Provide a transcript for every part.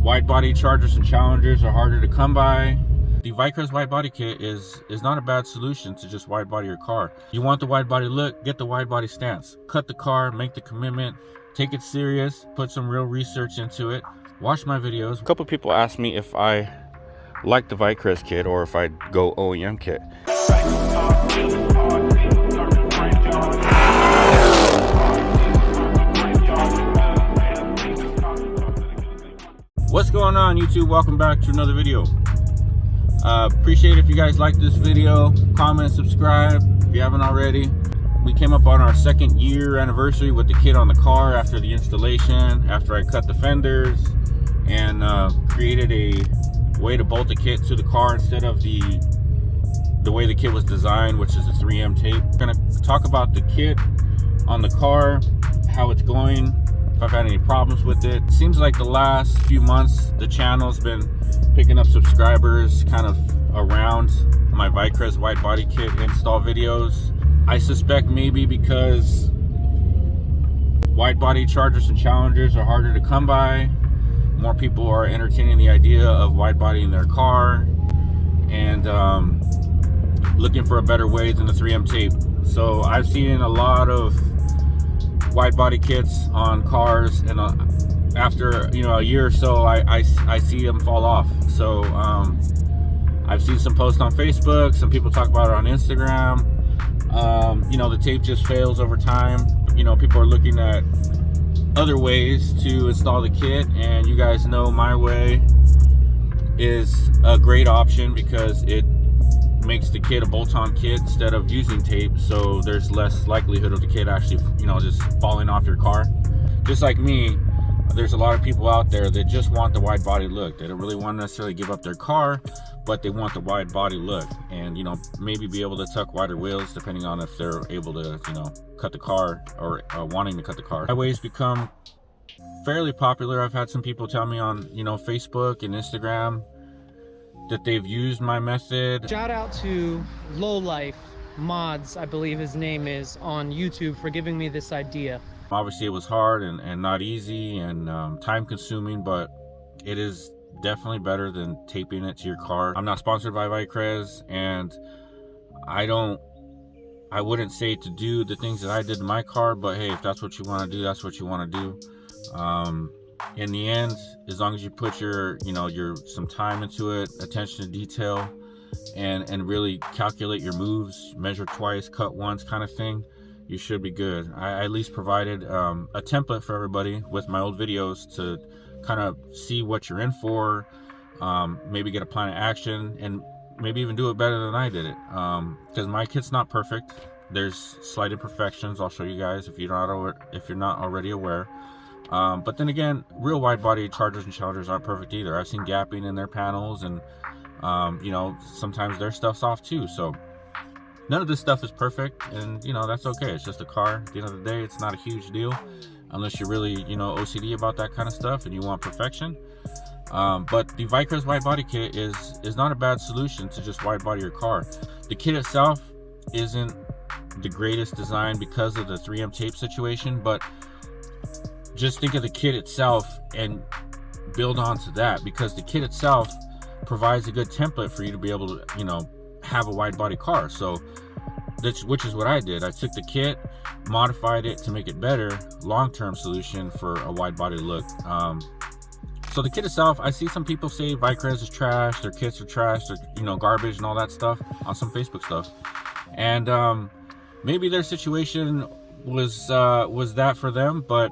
Wide body Chargers and Challengers are harder to come by. The Vicrez wide body kit is not a bad solution to just wide body your car. You want the wide body look, get the wide body stance. Cut the car, make the commitment, take it serious, put some real research into it. Watch my videos. A couple people asked me if I like the Vicrez kit or if I'd go OEM kit. What's going on, YouTube? Welcome back to another video. Appreciate if you guys like this video. Comment, subscribe if you haven't already. We came up on our 2nd year anniversary with the kit on the car after the installation, after I cut the fenders and created a way to bolt the kit to the car instead of the way the kit was designed, which is a 3M tape. We're gonna talk about the kit on the car, how it's going, if I've had any problems with it. Seems like the last few months the channel's been picking up subscribers kind of around my Vicrez wide body kit install videos. I suspect maybe because wide body Chargers and Challengers are harder to come by. More people are entertaining the idea of wide bodying their car and looking for a better way than the 3M tape. So I've seen a lot of wide body kits on cars, and after a year or so I see them fall off. So I've seen some posts on Facebook, some people talk about it on Instagram. The tape just fails over time. People are looking at other ways to install the kit, and you guys know my way is a great option because it makes the kit a bolt-on kit instead of using tape, so there's less likelihood of the kit actually just falling off your car. Just like me, there's a lot of people out there that just want the wide body look. They don't really want to necessarily give up their car, but they want the wide body look, and maybe be able to tuck wider wheels depending on if they're able to cut the car or wanting to cut the car. My way's become fairly popular. I've had some people tell me on Facebook and Instagram that they've used my method. Shout out to Lowlife Mods, I believe his name is, on YouTube for giving me this idea. Obviously it was hard and not easy and time consuming, but it is definitely better than taping it to your car. I'm not sponsored by Vicrez, and I wouldn't say to do the things that I did to my car, but hey, if that's what you want to do, that's what you want to do. In the end, as long as you put your some time into it, attention to detail, and really calculate your moves, measure twice, cut once kind of thing, you should be good. I at least provided a template for everybody with my old videos to kind of see what you're in for, maybe get a plan of action, and maybe even do it better than I did it, because my kit's not perfect. There's slight imperfections. I'll show you guys if you're not already aware. But then again, real wide body Chargers and Challengers aren't perfect either. I've seen gapping in their panels, and sometimes their stuff's off too. So none of this stuff is perfect, and that's okay. It's just a car. At the end of the day, it's not a huge deal unless you're really OCD about that kind of stuff and you want perfection. But the Vicrez wide body kit is not a bad solution to just wide body your car. The kit itself isn't the greatest design because of the 3M tape situation, but just think of the kit itself and build onto that, because the kit itself provides a good template for you to be able to have a wide body car. So which is what I did. I took the kit, modified it to make it better, long-term solution for a wide body look. So the kit itself, I see some people say Vicrez is trash, their kits are trash, they're garbage and all that stuff on some Facebook stuff, and maybe their situation was that for them, but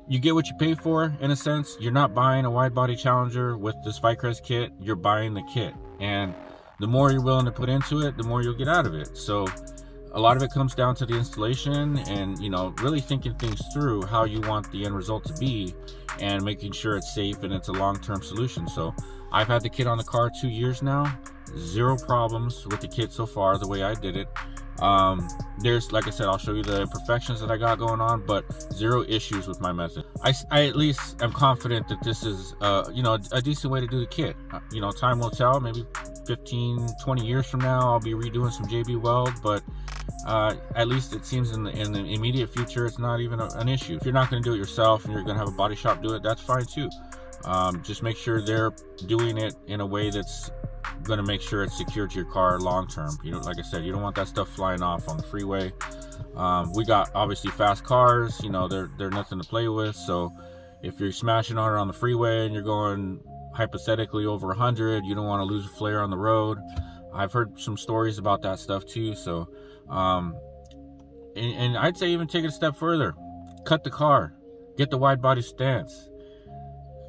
you get what you pay for, in a sense. You're not buying a wide body Challenger with this Vicrez kit, you're buying the kit, and the more you're willing to put into it, the more you'll get out of it. So a lot of it comes down to the installation and really thinking things through, how you want the end result to be, and making sure it's safe and it's a long-term solution. So I've had the kit on the car 2 years now, zero problems with the kit so far the way I did it. There's, like I said, I'll show you the imperfections that I got going on, but zero issues with my method. I at least am confident that this is a decent way to do the kit. Time will tell. Maybe 15-20 years from now I'll be redoing some JB weld, but at least it seems in the immediate future it's not even an issue. If you're not going to do it yourself and you're going to have a body shop do it, that's fine too. Just make sure they're doing it in a way that's going to make sure it's secure to your car long term. You know, like I said, you don't want that stuff flying off on the freeway. We got obviously fast cars, you know, they're nothing to play with. So if you're smashing on it on the freeway and you're going hypothetically over 100, you don't want to lose a flare on the road. I've heard some stories about that stuff too. So and I'd say even take it a step further. Cut the car, get the wide body stance.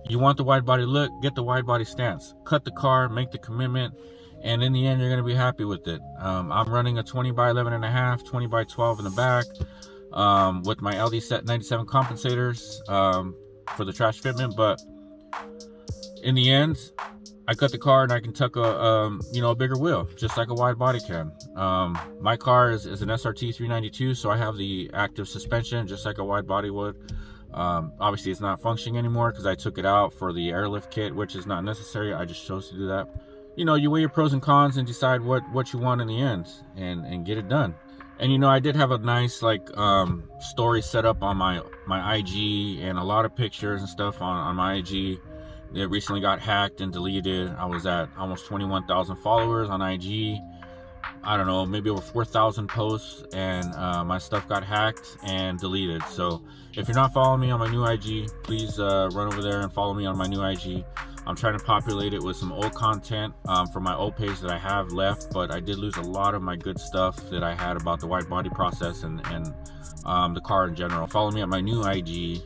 You want the wide body look, get the wide body stance. Cut the car, make the commitment, and in the end, you're going to be happy with it. I'm running a 20 by 11 and a half, 20 by 12 in the back, with my LD set 97 compensators for the trash fitment. But in the end, I cut the car and I can tuck a bigger wheel, just like a wide body can. My car is an SRT 392, so I have the active suspension, just like a wide body would. Obviously it's not functioning anymore because I took it out for the airlift kit, which is not necessary. I just chose to do that. You know, you weigh your pros and cons and decide what you want in the end and get it done. And you know, I did have a nice story set up on my IG and a lot of pictures and stuff on my IG. It recently got hacked and deleted. I was at almost 21,000 followers on IG. I don't know, maybe over 4,000 posts, and my stuff got hacked and deleted. So if you're not following me on my new IG, please run over there and follow me on my new IG. I'm trying to populate it with some old content from my old page that I have left, but I did lose a lot of my good stuff that I had about the wide body process and the car in general. Follow me at my new IG,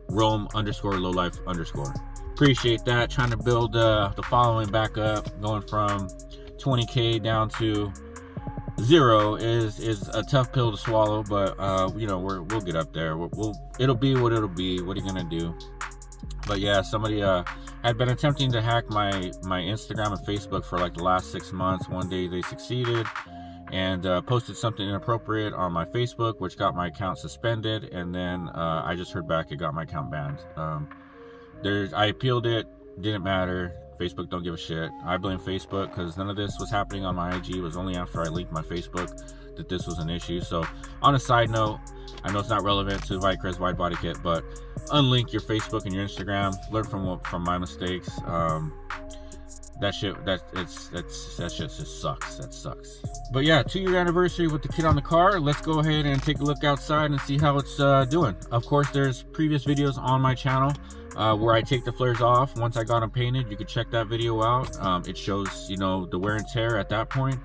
Rome_lowlife_. Appreciate that. Trying to build the following back up, going from 20K down to 0 is a tough pill to swallow, but you know, we'll get up there. It'll be what it'll be. What are you gonna do? But yeah, somebody had been attempting to hack my Instagram and Facebook for like the last 6 months. One day they succeeded and posted something inappropriate on my Facebook, which got my account suspended, and then I just heard back it got my account banned. I appealed it, didn't matter. Facebook don't give a shit. I blame Facebook because none of this was happening on my IG. It was only after I linked my Facebook that this was an issue. So on a side note, I know it's not relevant to Vicrez wide body kit, but unlink your Facebook and your Instagram. Learn from my mistakes. That shit just sucks. That sucks. But yeah, 2-year anniversary with the kit on the car. Let's go ahead and take a look outside and see how it's doing. Of course, there's previous videos on my channel where I take the flares off once I got them painted. You can check that video out. It shows, you know, the wear and tear at that point.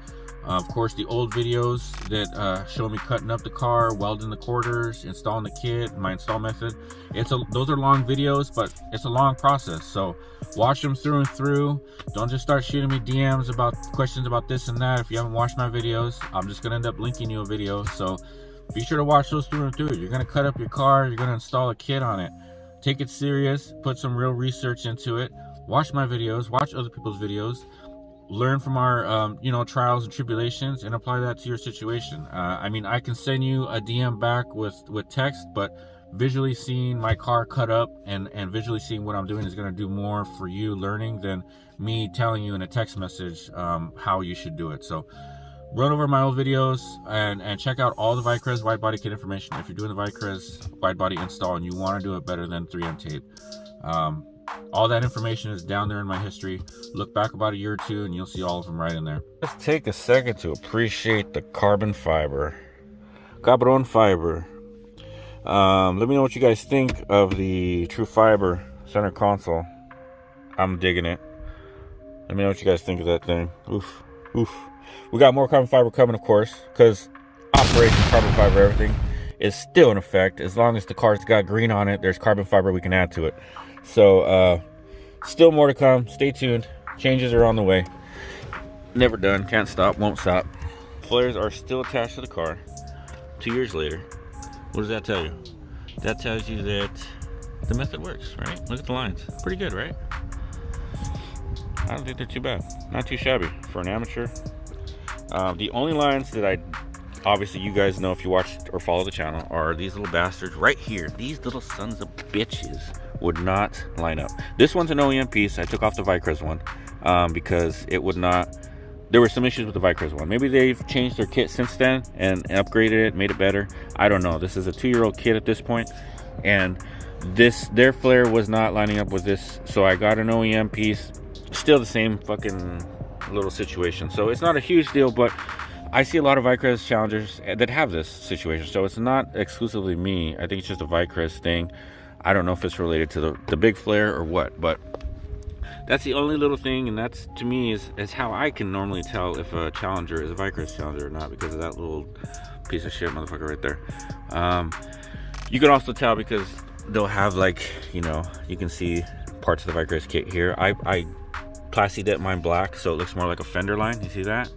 Of course, the old videos that show me cutting up the car, welding the quarters, installing the kit, my install method. Those are long videos, but it's a long process. So watch them through and through. Don't just start shooting me DMs about questions about this and that. If you haven't watched my videos, I'm just gonna end up linking you a video. So be sure to watch those through and through. You're gonna cut up your car, you're gonna install a kit on it. Take it serious, put some real research into it. Watch my videos, watch other people's videos. Learn from our trials and tribulations and apply that to your situation. I mean, I can send you a DM back with text, but visually seeing my car cut up and visually seeing what I'm doing is going to do more for you learning than me telling you in a text message how you should do it. So run over my old videos and check out all the Vicrez wide body kit information if you're doing the Vicrez wide body install and you want to do it better than 3M tape. All that information is down there in my history. Look back about a year or two and you'll see all of them right in there. Let's take a second to appreciate the carbon fiber. Carbon fiber. Let me know what you guys think of the True Fiber center console. I'm digging it. Let me know what you guys think of that thing. Oof. We got more carbon fiber coming, of course, because Operation Carbon Fiber Everything is still in effect. As long as the car's got green on it, there's carbon fiber we can add to it. So still more to come. Stay tuned. Changes are on the way. Never done. Can't stop. Won't stop. Flares are still attached to the car 2 years later. What does that tell you? That tells you that the method works, right? Look at the lines. Pretty good, right? I don't think they're too bad. Not too shabby for an amateur. The only lines that obviously you guys know if you watched or follow the channel, are these little bastards right here. These little sons of bitches would not line up. This one's an OEM piece. I took off the Vicrez one because it would not. There were some issues with the Vicrez one. Maybe they've changed their kit since then and upgraded it, made it better. I don't know. This is a 2-year-old kit at this point, and their flare was not lining up with this, so I got an OEM piece. Still the same fucking little situation. So it's not a huge deal, but I see a lot of Vicrez challengers that have this situation. So it's not exclusively me. I think it's just a Vicrez thing. I don't know if it's related to the big flare or what, but that's the only little thing, and that's, to me, is how I can normally tell if a challenger is a Vicrez challenger or not, because of that little piece of shit motherfucker right there. You can also tell because they'll have, like, you know, you can see parts of the Vicrez kit here. I Plasti dip mine black, so it looks more like a fender line. You see that?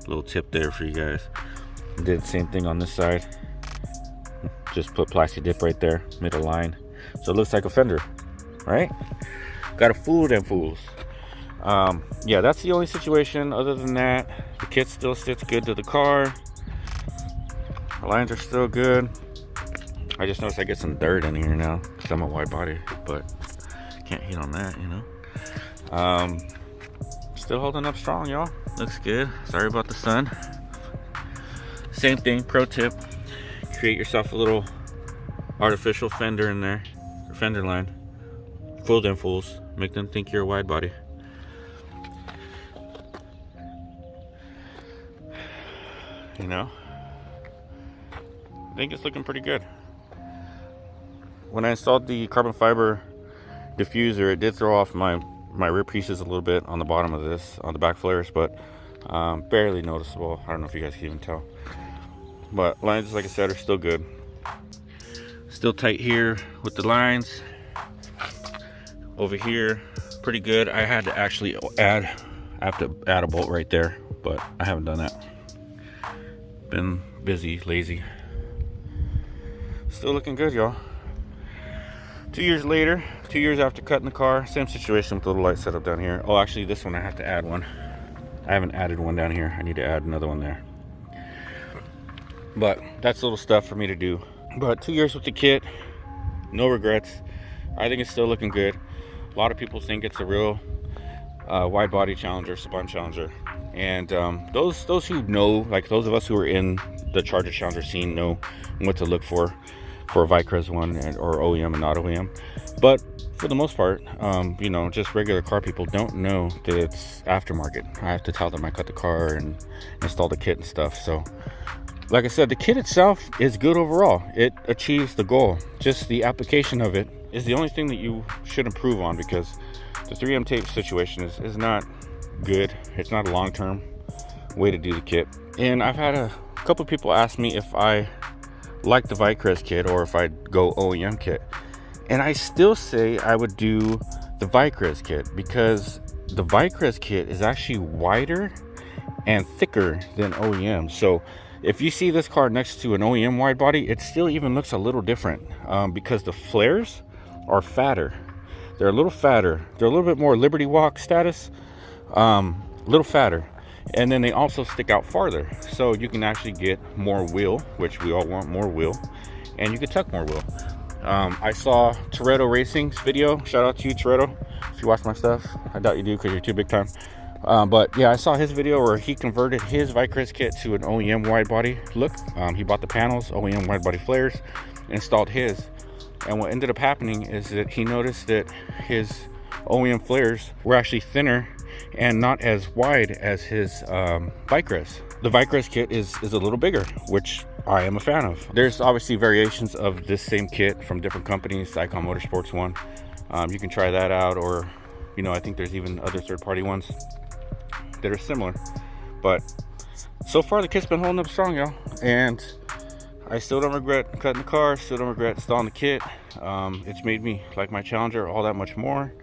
Little tip there for you guys. Did the same thing on this side. Just put Plasti dip right there, made a line, so it looks like a fender, right? Gotta fool them fools. Yeah, that's the only situation. Other than that, the kit still sits good to the car. The lines are still good. I just noticed I get some dirt in here now because I'm a wide body, but can't hit on that, you know. Still holding up strong, y'all. Looks good. Sorry about the sun. Same thing, pro tip, create yourself a little artificial fender in there, or fender line. Fool them fools, make them think you're a wide body. You know, I think it's looking pretty good. When I installed the carbon fiber diffuser, it did throw off my rear pieces a little bit on the bottom of this, on the back flares, but barely noticeable. I don't know if you guys can even tell. But lines, like I said, are still good. Still tight here with the lines. Over here, pretty good. I had to actually add a bolt right there, but I haven't done that. Been busy, lazy. Still looking good, y'all. 2 years later, 2 years after cutting the car, same situation with the little light setup down here. Oh, actually, this one I have to add one. I haven't added one down here. I need to add another one there. But that's little stuff for me to do. But 2 years with the kit, no regrets. I think it's still looking good. A lot of people think it's a real wide body challenger, sublime challenger. And those who know, like those of us who are in the Charger Challenger scene, know what to look for a Vicrez one, or OEM and not OEM. But for the most part, you know, just regular car people don't know that it's aftermarket. I have to tell them I cut the car and install the kit and stuff. So like I said, the kit itself is good overall. It achieves the goal. Just the application of it is the only thing that you should improve on, because the 3M tape situation is not good. It's not a long-term way to do the kit. And I've had a couple people ask me if I like the Vicrez kit or if I'd go OEM kit, and I still say I would do the Vicrez kit, because the Vicrez kit is actually wider and thicker than OEM. So if you see this car next to an OEM wide body, it still even looks a little different, because the flares are fatter. They're a little fatter. They're a little bit more Liberty Walk status, a little fatter. And then they also stick out farther, so you can actually get more wheel, which we all want more wheel, and you can tuck more wheel. I saw Toretto Racing's video. Shout out to you, Toretto, if you watch my stuff. I doubt you do because you're too big time. But yeah, I saw his video where he converted his Vicrez kit to an OEM wide body look. He bought the panels, OEM wide body flares, installed his, and what ended up happening is that he noticed that his OEM flares were actually thinner and not as wide as his Vicrez. The Vicrez kit is a little bigger, which I am a fan of. There's obviously variations of this same kit from different companies. Icon Motorsports one, you can try that out, or you know, I think there's even other third-party ones that are similar. But so far the kit's been holding up strong, y'all, and I still don't regret cutting the car, still don't regret installing the kit. It's made me like my Challenger all that much more.